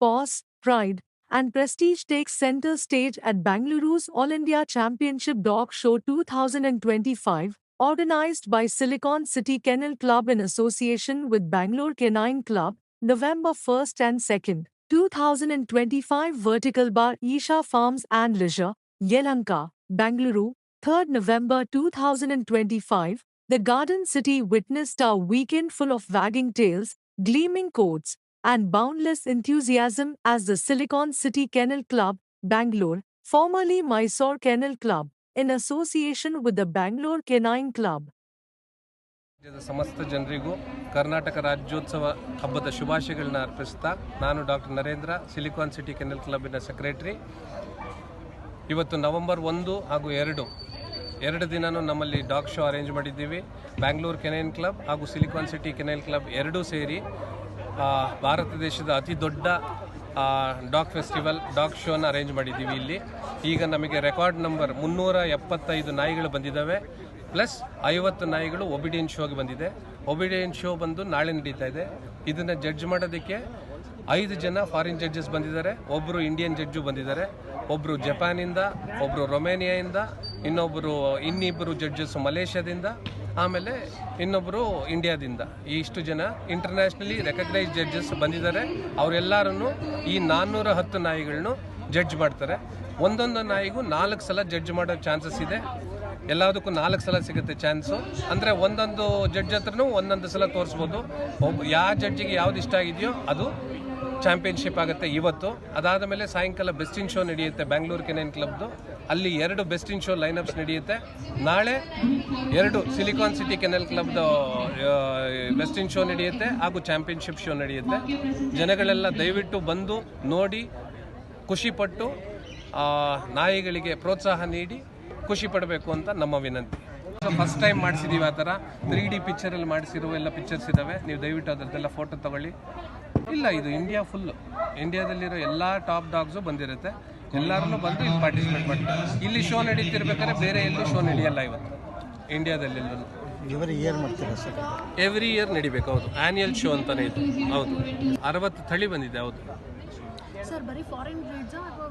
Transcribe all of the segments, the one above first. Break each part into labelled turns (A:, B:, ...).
A: pause, pride, and prestige takes center stage at Bengaluru's All India Championship Dog Show 2025, organized by Silicon City Kennel Club in association with Bangalore Canine Club, November 1st and 2nd, 2025. Vertical Bar Isha Farms and Leisure, Yelahanka, Bengaluru, 3rd November 2025. The Garden City witnessed a weekend full of wagging tails, gleaming coats, and boundless enthusiasm as the Silicon City Kennel Club, Bangalore, formerly Mysore Kennel Club, in association with the Bangalore Canine Club.
B: ಸಮಸ್ತ ಜನರಿಗೂ ಕರ್ನಾಟಕ ರಾಜ್ಯೋತ್ಸವ ಹಬ್ಬದ ಶುಭಾಶಯಗಳನ್ನು ಅರ್ಪಿಸುತ್ತಾ ನಾನು doctor Narendra Silicon City Kennel ಕ್ಲಬ್ಬಿನ secretary. ಇವತ್ತು November 1 ಹಾಗೂ 2 ದಿನನೂ ನಮ್ಮಲ್ಲಿ ಡಾಗ್ ಶೋ ಅರೇಂಜ್ ಮಾಡಿದ್ದೀವಿ. ಬ್ಯಾಂಗ್ಳೂರ್ ಕೆನೈನ್ ಕ್ಲಬ್ ಹಾಗೂ ಸಿಲಿಕಾನ್ ಸಿಟಿ ಕೆನೈನ್ ಕ್ಲಬ್ ಎರಡೂ ಸೇರಿ ಭಾರತ ದೇಶದ ಅತಿ ದೊಡ್ಡ ಡಾಗ್ ಫೆಸ್ಟಿವಲ್ ಡಾಗ್ ಶೋನ ಅರೇಂಜ್ ಮಾಡಿದ್ದೀವಿ. ಇಲ್ಲಿ ಈಗ ನಮಗೆ ರೆಕಾರ್ಡ್ ನಂಬರ್ 375 ನಾಯಿಗಳು ಬಂದಿದ್ದಾವೆ, ಪ್ಲಸ್ 50 ನಾಯಿಗಳು ಒಬಿಡಿಯನ್ ಶೋಗೆ ಬಂದಿದೆ. ಒಬಿಡಿಯನ್ ಶೋ ಬಂದು ನಾಳೆ ನಡೀತಾ ಇದೆ. ಇದನ್ನು ಜಡ್ಜ್ ಮಾಡೋದಕ್ಕೆ 5 ಜನ ಫಾರಿನ್ ಜಡ್ಜಸ್ ಬಂದಿದ್ದಾರೆ, ಒಬ್ಬರು ಇಂಡಿಯನ್ ಜಡ್ಜು ಬಂದಿದ್ದಾರೆ, ಒಬ್ಬರು ಜಪಾನಿಂದ, ಒಬ್ಬರು ರೊಮೇನಿಯಾದಿಂದ, ಇನ್ನಿಬ್ಬರು ಜಡ್ಜಸ್ ಮಲೇಷ್ಯಾದಿಂದ, ಆಮೇಲೆ ಇನ್ನೊಬ್ಬರು ಇಂಡಿಯಾದಿಂದ. ಇಷ್ಟು ಜನ ಇಂಟರ್ನ್ಯಾಷನಲಿ ರೆಕಗ್ನೈಸ್ ಜಡ್ಜಸ್ ಬಂದಿದ್ದಾರೆ. ಅವರೆಲ್ಲರೂ ಈ 410 ನಾಯಿಗಳನ್ನು ಜಡ್ಜ್ ಮಾಡ್ತಾರೆ. ಒಂದೊಂದು ನಾಯಿಗೂ 4 ಸಲ ಜಡ್ಜ್ ಮಾಡೋ ಚಾನ್ಸಸ್ ಇದೆ. ಎಲ್ಲದಕ್ಕೂ 4 ಸಲ ಸಿಗುತ್ತೆ ಚಾನ್ಸು. ಅಂದರೆ ಒಂದೊಂದು ಜಡ್ಜ್ ಹತ್ರನೂ ಒಂದೊಂದು ಸಲ ತೋರಿಸ್ಬೋದು. ಯಾವ ಜಡ್ಜಿಗೆ ಯಾವ್ದು ಇಷ್ಟ ಆಗಿದೆಯೋ ಅದು ಚಾಂಪಿಯನ್ಶಿಪ್ ಆಗುತ್ತೆ ಇವತ್ತು. ಅದಾದ ಮೇಲೆ ಸಾಯಂಕಾಲ ಬೆಸ್ಟ್ ಇನ್ ಶೋ ನಡೆಯುತ್ತೆ ಬ್ಯಾಂಗ್ಳೂರ್ ಕೆನೈನ್ ಕ್ಲಬ್ದು. ಅಲ್ಲಿ 2 ಬೆಸ್ಟ್ ಇನ್ ಶೋ ಲೈನಪ್ಸ್ ನಡೆಯುತ್ತೆ. ನಾಳೆ 2 ಸಿಲಿಕಾನ್ ಸಿಟಿ ಕೆನಲ್ ಕ್ಲಬ್ದು ಬೆಸ್ಟ್ ಇನ್ ಶೋ ನಡೆಯುತ್ತೆ ಹಾಗೂ ಚಾಂಪಿಯನ್ಶಿಪ್ ಶೋ ನಡೆಯುತ್ತೆ. ಜನಗಳೆಲ್ಲ ದಯವಿಟ್ಟು ಬಂದು ನೋಡಿ ಖುಷಿಪಟ್ಟು ನಾಯಿಗಳಿಗೆ ಪ್ರೋತ್ಸಾಹ ನೀಡಿ ಖುಷಿ ಪಡಬೇಕು ಅಂತ ನಮ್ಮ ವಿನಂತಿ. ಫಸ್ಟ್ ಟೈಮ್ ಮಾಡಿಸಿದ್ದೀವಿ. ಆ ಥರ 3D ಪಿಕ್ಚರಲ್ಲಿ ಮಾಡಿಸಿರೋ ಎಲ್ಲ ಪಿಕ್ಚರ್ಸ್ ಇದ್ದಾವೆ. ನೀವು ದಯವಿಟ್ಟು ಅದರದ್ದೆಲ್ಲ ಫೋಟೋ ತಗೊಳ್ಳಿ. ಇಲ್ಲ, ಇದು ಇಂಡಿಯಾ ಫುಲ್ಲು, ಇಂಡಿಯಾದಲ್ಲಿರೋ ಎಲ್ಲ ಟಾಪ್ ಡಾಗ್ಸು ಬಂದಿರುತ್ತೆ. ಎಲ್ಲರೂ ಬಂದು ಇಲ್ಲಿ ಪಾರ್ಟಿಸಿಪೇಟ್ ಮಾಡ್ತಾರೆ. ಇಲ್ಲಿ ಶೋ ನಡೀತಿರ್ಬೇಕಾದ್ರೆ ಬೇರೆ ಎಲ್ಲೂ ಶೋ ನಡೆಯಲ್ಲ ಇವತ್ತು ಇಂಡಿಯಾದಲ್ಲೆಲ್ಲೂ. ಎವ್ರಿ ಇಯರ್ ನಡಿಬೇಕು. ಹೌದು, ಆ್ಯನ್ಯಲ್ ಶೋ ಅಂತಲೇ ಇದು. ಹೌದು, 60 ತಳಿ ಬಂದಿದೆ. ಹೌದು
C: ಸರ್, ಬರೀ ಫಾರಿನ್ ಬ್ರೀಡ್ಸ್ ಅಥವಾ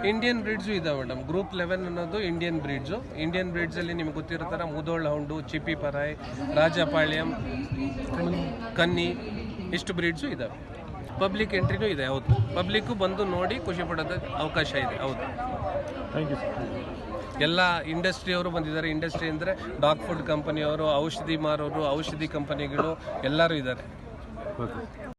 B: ಇಂಡಿಯನ್ ಬ್ರೀಡ್ಸು ಇದಾವೆ ಮೇಡಮ್. ಗ್ರೂಪ್ 11 ಅನ್ನೋದು ಇಂಡಿಯನ್ ಬ್ರೀಡ್ಸು. ಇಂಡಿಯನ್ ಬ್ರೀಡ್ಸಲ್ಲಿ ನಿಮ್ಗೆ ಗೊತ್ತಿರೋ ಥರ ಮುದೋಳ್ ಹೌಂಡು, ಚಿಪ್ಪಿ ಪರಾಯ್, ರಾಜಪಾಳ್ಯಂ, ಕನ್ನಿ, ಇಷ್ಟು ಬ್ರೀಡ್ಸು ಇದ್ದಾವೆ. ಪಬ್ಲಿಕ್ ಎಂಟ್ರಿನೂ ಇದೆ. ಹೌದು, ಪಬ್ಲಿಕ್ಕು ಬಂದು ನೋಡಿ ಖುಷಿ ಪಡೋದಕ್ಕೆ ಅವಕಾಶ ಇದೆ. ಹೌದು,
D: ಥ್ಯಾಂಕ್ ಯು ಸರ್.
B: ಎಲ್ಲ ಇಂಡಸ್ಟ್ರಿಯವರು ಬಂದಿದ್ದಾರೆ. ಇಂಡಸ್ಟ್ರಿ ಅಂದರೆ ಡಾಗ್ ಫುಡ್ ಕಂಪನಿಯವರು, ಔಷಧಿ ಮಾರೋರು, ಔಷಧಿ ಕಂಪನಿಗಳು ಎಲ್ಲರೂ ಇದ್ದಾರೆ.